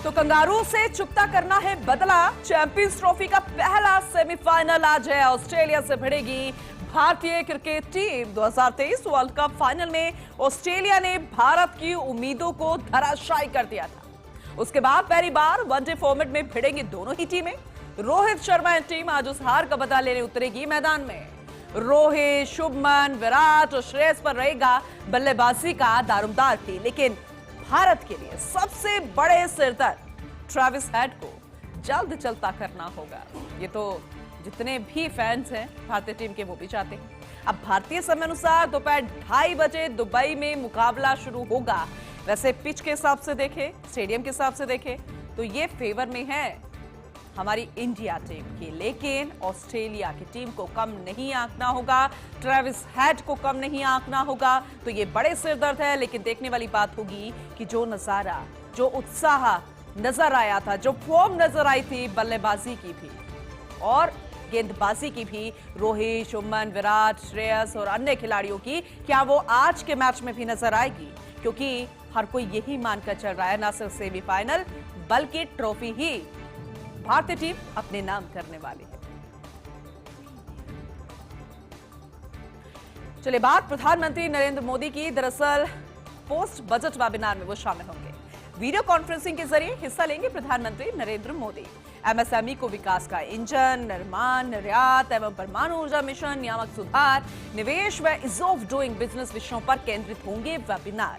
तो कंगारू से चुकता करना है बदला। चैंपियंस ट्रॉफी का पहला सेमीफाइनल आज है। ऑस्ट्रेलिया से भिड़ेगी भारतीय cricket team. 2023 world cup final में ऑस्ट्रेलिया ने भारत की उम्मीदों को धराशायी कर दिया था। उसके बाद पहली बार वनडे फॉर्मेट में भिड़ेंगी दोनों ही टीमें। रोहित शर्मा टीम आज उस हार का बदला लेने उतरेगी मैदान में। रोहित, शुभमन, विराट और श्रेयस पर रहेगा बल्लेबाजी का दारोमदार भी, लेकिन भारत के लिए सबसे बड़े सिरदर्द ट्रेविस हेड को जल्द चलता करना होगा। ये तो जितने भी फैंस हैं भारतीय टीम के वो भी चाहते हैं। अब भारतीय समय अनुसार दोपहर 2:30 बजे दुबई में मुकाबला शुरू होगा। वैसे पिच के हिसाब से देखें, स्टेडियम के हिसाब से देखें तो ये फेवर में है हमारी इंडिया टीम की, लेकिन ऑस्ट्रेलिया की टीम को कम नहीं आंकना होगा, ट्रेविस हेड को कम नहीं आंकना होगा। तो ये बड़े सिरदर्द है, लेकिन देखने वाली बात होगी कि जो नजारा, जो उत्साह नजर आया था, जो फॉर्म नजर आई थी बल्लेबाजी की भी और गेंदबाजी की भी, रोहित, शुभमन, विराट, श्रेयस और अन्य खिलाड़ियों की, क्या वो आज के मैच में भी नजर आएगी? क्योंकि हर कोई यही मानकर चल रहा है ना सिर्फ सेमीफाइनल बल्कि ट्रॉफी ही भारतीय टीम अपने नाम करने वाली है। चलिए बात प्रधानमंत्री नरेंद्र मोदी की। दरअसल पोस्ट बजट वेबिनार में वो शामिल होंगे। वीडियो कॉन्फ्रेंसिंग के जरिए हिस्सा लेंगे प्रधानमंत्री नरेंद्र मोदी। एमएसएमई को विकास का इंजन, निर्माण, निर्यात एवं परमाणु ऊर्जा मिशन, नियामक सुधार, निवेश व इज ऑफ डूइंग बिजनेस विषयों पर केंद्रित होंगे वेबिनार।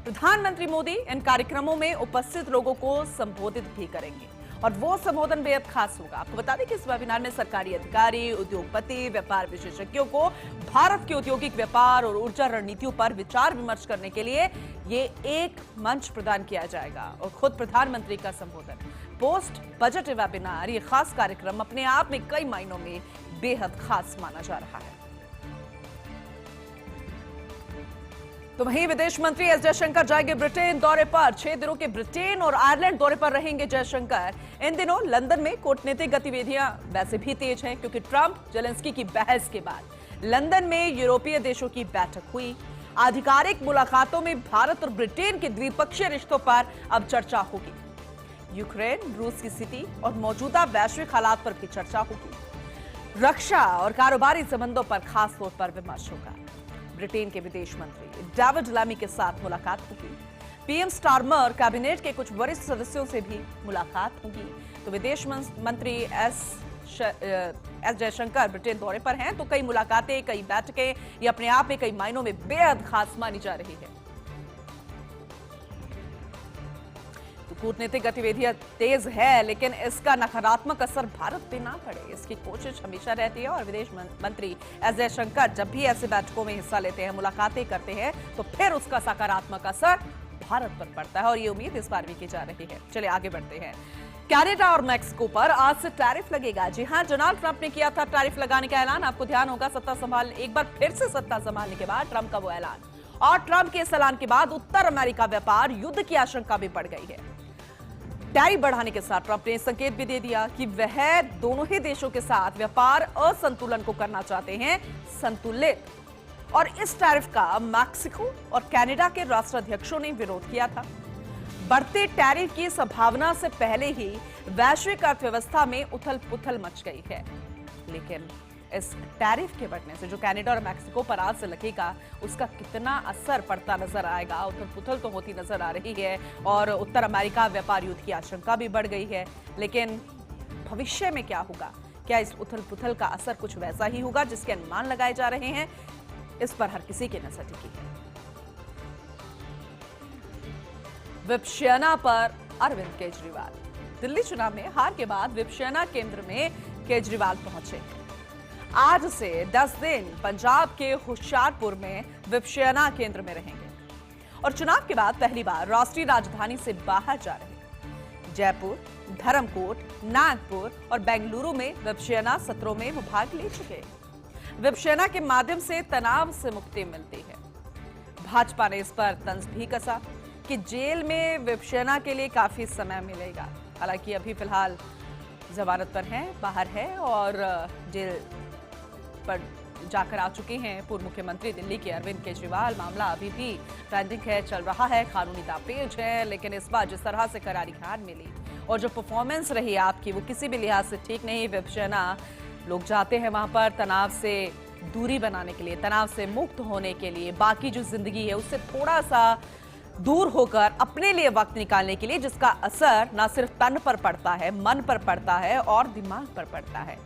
प्रधानमंत्री मोदी इन कार्यक्रमों में उपस्थित लोगों को संबोधित भी करेंगे और वो संबोधन बेहद खास होगा। आपको बता दें कि इस वेबिनार में सरकारी अधिकारी, उद्योगपति, व्यापार विशेषज्ञों को भारत के औद्योगिक व्यापार और ऊर्जा रणनीतियों पर विचार विमर्श करने के लिए ये एक मंच प्रदान किया जाएगा और खुद प्रधानमंत्री का संबोधन। पोस्ट बजट वेबिनार, ये खास कार्यक्रम अपने आप में कई मायनों में बेहद खास माना जा रहा है। तो वहीं विदेश मंत्री एस जयशंकर जाएंगे ब्रिटेन दौरे पर। 6 दिनों के ब्रिटेन और आयरलैंड दौरे पर रहेंगे जयशंकर। इन दिनों लंदन में कूटनीतिक गतिविधियां वैसे भी तेज हैं, क्योंकि ट्रंप जेलेंस्की की बहस के बाद लंदन में यूरोपीय देशों की बैठक हुई। आधिकारिक मुलाकातों में भारत और ब्रिटेन के द्विपक्षीय रिश्तों पर अब चर्चा होगी। यूक्रेन, रूस की स्थिति और मौजूदा वैश्विक हालात पर भी चर्चा होगी। रक्षा और कारोबारी संबंधों पर खास तौर पर विमर्श होगा। ब्रिटेन के विदेश मंत्री डेविड लैमी के साथ मुलाकात होगी। पीएम स्टारमर, कैबिनेट के कुछ वरिष्ठ सदस्यों से भी मुलाकात होगी। तो विदेश मंत्री एस जयशंकर ब्रिटेन दौरे पर हैं, तो कई मुलाकातें, कई बैठकें, ये अपने आप में कई मायनों में बेहद खास मानी जा रही है। तो कूटनीतिक गतिविधियां तेज है, लेकिन इसका नकारात्मक असर भारत पे ना पड़े, इसकी कोशिश हमेशा रहती है। और विदेश मंत्री एस जयशंकर जब भी ऐसे बैठकों में हिस्सा लेते हैं, मुलाकातें करते हैं, तो फिर उसका सकारात्मक असर भारत पर पड़ता है और ये उम्मीद इस बार भी की जा रही है। चलिए आगे बढ़ते हैं। कनाडा और मैक्सिको पर आज से टैरिफ लगेगा। जी हां, डोनाल्ड ट्रंप ने किया था टैरिफ लगाने का ऐलान। आपको ध्यान होगा, एक बार फिर से सत्ता संभालने के बाद ट्रंप का वो ऐलान, और ट्रंप के इस ऐलान के बाद उत्तर अमेरिका व्यापार युद्ध की आशंका भी बढ़ गई है। टैरिफ बढ़ाने के साथ ट्रंप ने संकेत भी दे दिया कि वह दोनों ही देशों के साथ व्यापार असंतुलन को करना चाहते हैं संतुलित। और इस टैरिफ का मैक्सिको और कनाडा के राष्ट्राध्यक्षों ने विरोध किया था। बढ़ते टैरिफ की संभावना से पहले ही वैश्विक अर्थव्यवस्था में उथल-पुथल मच गई है, लेकिन इस टैरिफ के बढ़ने से जो कनाडा और मैक्सिको पर आज से लगेगा, उसका कितना असर पड़ता नजर आएगा। उथल-पुथल तो होती नजर आ रही है और उत्तर अमेरिका व्यापार युद्ध की आशंका भी बढ़ गई है, लेकिन भविष्य में क्या होगा? क्या इस उथल-पुथल का असर कुछ वैसा ही होगा जिसके अनुमान लगाए जा रहे हैं? इस पर हर किसी की नजर टिकी है। विपश्यना पर अरविंद केजरीवाल। दिल्ली चुनाव में हार के बाद विपश्यना केंद्र में केजरीवाल पहुंचे। आज से 10 दिन पंजाब के होशियारपुर में विपश्यना केंद्र में रहेंगे और चुनाव के बाद पहली बार राष्ट्रीय राजधानी से बाहर जा रहे हैं। जयपुर, धर्मकोट, नागपुर और बेंगलुरु में विपश्यना सत्रों में वो भाग ले चुके हैं। विपश्यना के माध्यम से तनाव से मुक्ति मिलती है। भाजपा ने इस पर तंज भी कसा कि जेल में विपश्यना के लिए काफी समय मिलेगा। हालांकि अभी फिलहाल जमानत पर है, बाहर है और जेल पर जाकर आ चुके हैं पूर्व मुख्यमंत्री दिल्ली के अरविंद केजरीवाल। मामला अभी भी ट्रेंडिंग है, चल रहा है, कानूनी दांवपेच है, लेकिन इस बार जिस तरह से करारी हार मिली और जो परफॉर्मेंस रही आपकी वो किसी भी लिहाज से ठीक नहीं। विपक्षना लोग जाते हैं वहां पर तनाव से दूरी बनाने के लिए, तनाव से मुक्त होने के लिए, बाकी जो जिंदगी है उससे थोड़ा सा दूर होकर अपने लिए वक्त निकालने के लिए, जिसका असर ना सिर्फ तन पर पड़ता है, मन पर पड़ता है और दिमाग पर पड़ता है।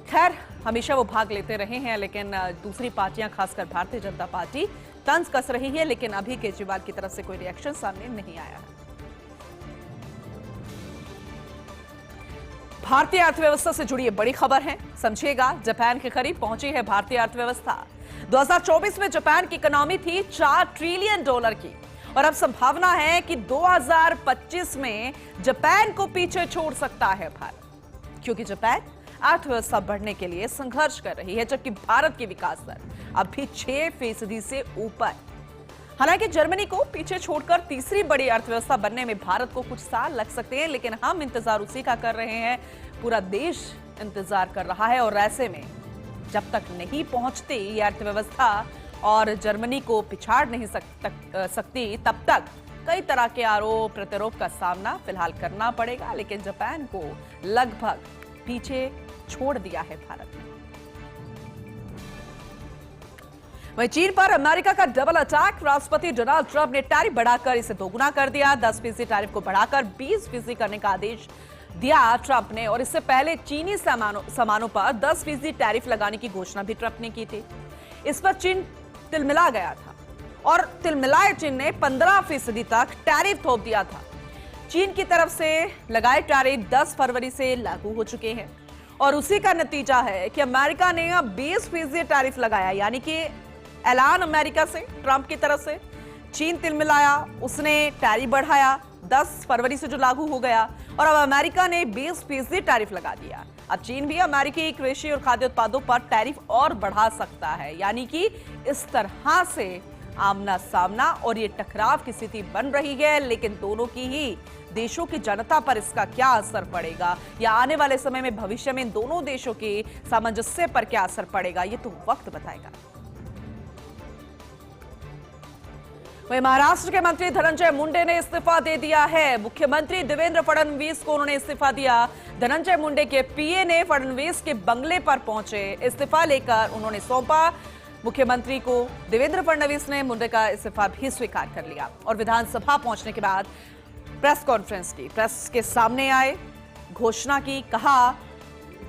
खैर, हमेशा वो भाग लेते रहे हैं, लेकिन दूसरी पार्टियां, खासकर भारतीय जनता पार्टी तंज कस रही है, लेकिन अभी केजरीवाल की तरफ से कोई रिएक्शन सामने नहीं आया है। भारतीय अर्थव्यवस्था से जुड़ी ये बड़ी खबर है, समझिएगा। जापान के करीब पहुंची है भारतीय अर्थव्यवस्था। 2024 में जापान की इकोनॉमी थी $4 ट्रिलियन की और अब संभावना है कि 2025 में जापान को पीछे छोड़ सकता है भारत, क्योंकि जापान अर्थव्यवस्था बढ़ने के लिए संघर्ष कर रही है, जबकि भारत की विकास दर अब भी 6% से ऊपर। हालांकि जर्मनी को पीछे छोड़कर तीसरी बड़ी अर्थव्यवस्था बनने में भारत को कुछ साल लग सकते हैं, लेकिन हम इंतजार उसी का कर रहे हैं, पूरा देश इंतजार कर रहा है। और ऐसे में जब तक नहीं पहुंचती ये अर्थव्यवस्था और जर्मनी को पिछाड़ नहीं सकती, तब तक कई तरह के आरोप प्रत्यारोप का सामना फिलहाल करना पड़ेगा, लेकिन जापान को लगभग पीछे छोड़ दिया है भारत ने। वहीं चीन पर अमेरिका का डबल अटैक। राष्ट्रपति डोनाल्ड ट्रंप ने टैरिफ बढ़ाकर इसे दोगुना कर दिया। 10% टैरिफ को बढ़ाकर 20% करने का आदेश दिया ट्रंप ने, और इससे पहले चीनी सामानों पर 10% टैरिफ लगाने की घोषणा भी ट्रंप ने की थी। इस पर चीन तिलमिला गया था और तिलमिलाए चीन ने 15% तक टैरिफ थोप दिया था। चीन की तरफ से लगाए टैरिफ 10 फरवरी से लागू हो चुके हैं और उसी का नतीजा है कि अमेरिका ने अब 20% टैरिफ लगाया, यानी कि ऐलान अमेरिका से, ट्रंप की तरफ से। चीन तिलमिलाया, उसने टैरिफ बढ़ाया 10 फरवरी से जो लागू हो गया, और अब अमेरिका ने 20% टैरिफ लगा दिया। अब चीन भी अमेरिकी कृषि और खाद्य उत्पादों पर टैरिफ और बढ़ा सकता है, यानी कि इस तरह से आमना सामना और ये टकराव की स्थिति बन रही है। लेकिन दोनों की ही देशों की जनता पर इसका क्या असर पड़ेगा, या आने वाले समय में भविष्य में इन दोनों देशों के सामंजस्य पर क्या असर पड़ेगा, ये तो वक्त बताएगा। वहीं महाराष्ट्र के मंत्री धनंजय मुंडे ने इस्तीफा दे दिया है। मुख्यमंत्री देवेंद्र फडणवीस को उन्होंने इस्तीफा दिया। धनंजय मुंडे के पीए ने फडणवीस के बंगले पर पहुंचे, इस्तीफा लेकर उन्होंने सौंपा मुख्यमंत्री को। देवेंद्र फडणवीस ने मुंडे का इस्तीफा भी स्वीकार कर लिया और विधानसभा पहुंचने के बाद प्रेस कॉन्फ्रेंस की, प्रेस के सामने आए, घोषणा की, कहा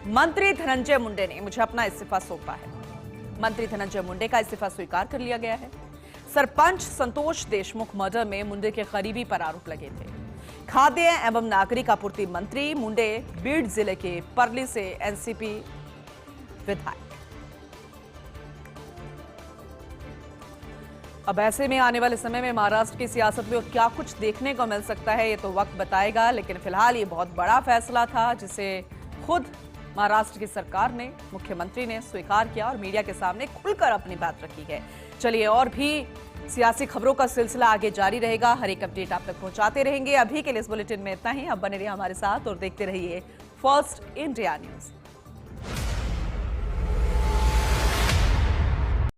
मंत्री धनंजय मुंडे ने मुझे अपना इस्तीफा सौंपा है। मंत्री धनंजय मुंडे का इस्तीफा स्वीकार कर लिया गया है। सरपंच संतोष देशमुख मर्डर में मुंडे के करीबी पर आरोप लगे थे। खाद्य एवं नागरिक आपूर्ति मंत्री मुंडे बीड जिले के परली से एनसीपी विधायक। अब ऐसे में आने वाले समय में महाराष्ट्र की सियासत में और क्या कुछ देखने को मिल सकता है, ये तो वक्त बताएगा। लेकिन फिलहाल ये बहुत बड़ा फैसला था जिसे खुद महाराष्ट्र की सरकार ने, मुख्यमंत्री ने स्वीकार किया और मीडिया के सामने खुलकर अपनी बात रखी है। चलिए, और भी सियासी खबरों का सिलसिला आगे जारी रहेगा, हर एक अपडेट आप तक पहुंचाते रहेंगे। अभी के लिए इस बुलेटिन में इतना ही। अब बने रहिए हमारे साथ और देखते रहिए फर्स्ट इंडिया न्यूज।